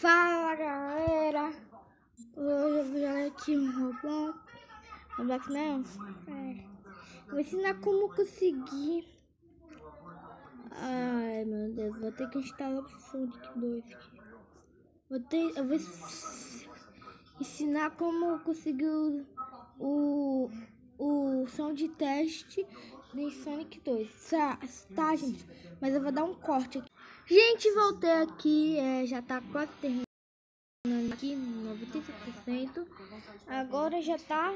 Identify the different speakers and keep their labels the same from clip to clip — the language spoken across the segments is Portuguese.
Speaker 1: Fala galera, hoje eu vou jogar aqui um Roblox não? Vou ensinar como conseguir. Ai meu Deus, vou ter que instalar o Sonic 2 aqui. Eu vou ensinar como conseguir o som de teste de Sonic 2, tá gente? Mas eu vou dar um corte aqui. Gente, voltei aqui, já tá quase terminando aqui, 95%. Agora já tá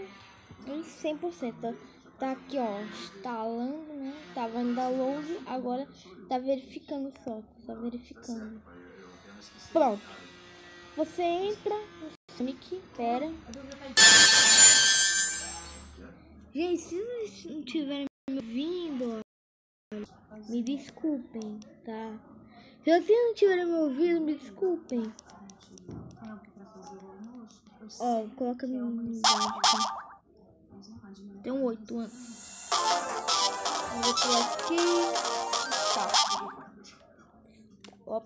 Speaker 1: em 100%. Tá aqui, ó, instalando, né? Tava em download, agora tá verificando só, tá verificando. Pronto. Você entra no Sonic, pera. Gente, se vocês não estiverem me ouvindo, me desculpem, tá? Se vocês não estiverem me ouvindo, me desculpem. Ó, coloca no aqui. Tem um 8 anos. Vou pular aqui. Tá. Ó,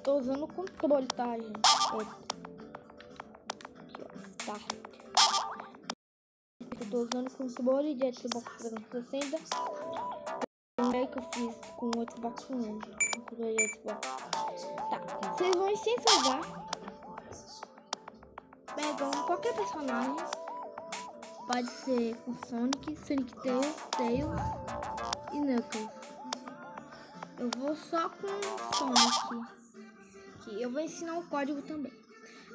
Speaker 1: tô usando o controle, tá, gente? Aqui, ó, start. Eu tô usando o controle de Xbox 360. É que eu fiz com o Xbox One. Controle de Xbox. Tá. Vocês vão sem salvar. Pegam qualquer personagem. Pode ser com Sonic, Tails e Knuckles. Eu vou só com Sonic. Aqui. Eu vou ensinar o código também.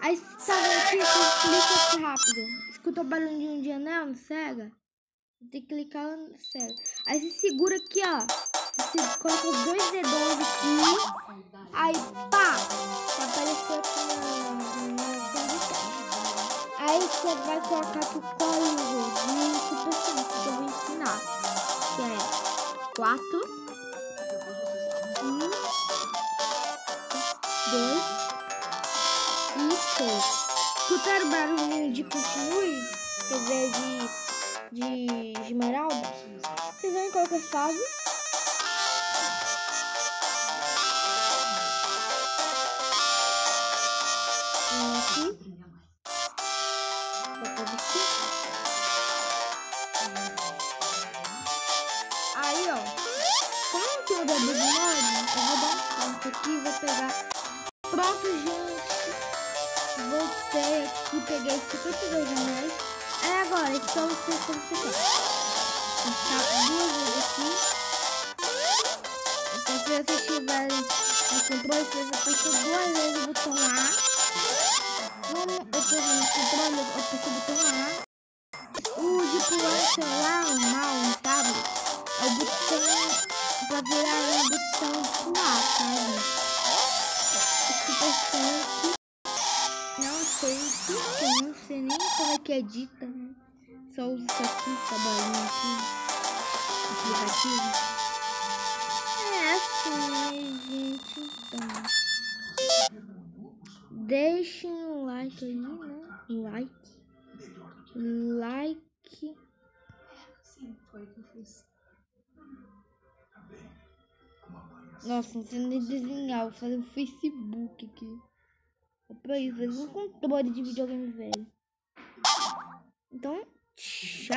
Speaker 1: Aí tá vendo aqui, clica aqui rápido. Escuta o barulhinho de anel no Sega? Tem que clicar no Sega. Aí você segura aqui, ó. Você coloca os dois dedões aqui. Aí pá! Vai aparecer aqui na Aí você vai colocar aqui o código de Super Sonic que eu vou ensinar. Que é 4, 1, 2 e 6. Escutaram o barulhinho de continue? Quer dizer, de esmeralda? Vocês vão em qualquer fase. Aqui. Aí, ó, como que eu dou bug mode, eu vou dar um ponto aqui, vou pegar. Pronto, gente. Voltei aqui, peguei 52 reais. Aí agora, então você como você quer. Tá duas vezes aqui. Então se vocês tiverem no controle, vocês apertam duas vezes o botão A. Como eu tô no controle, eu aperto o botão A. O de pular celular normal, sabe? É o botão pra virar o botão de pular, sabe? Super Sonic. Não sei nem como é que edita, né? Só uso isso aqui, trabalhinho aqui. Aplicativo. É assim, gente. Então. Deixem um like aí, né? Like.
Speaker 2: Sim, foi o que eu fiz.
Speaker 1: Nossa, não sei nem desenhar, vou fazer um Facebook aqui. É pra isso, fazer um controle de videogame velho. Então, tchau.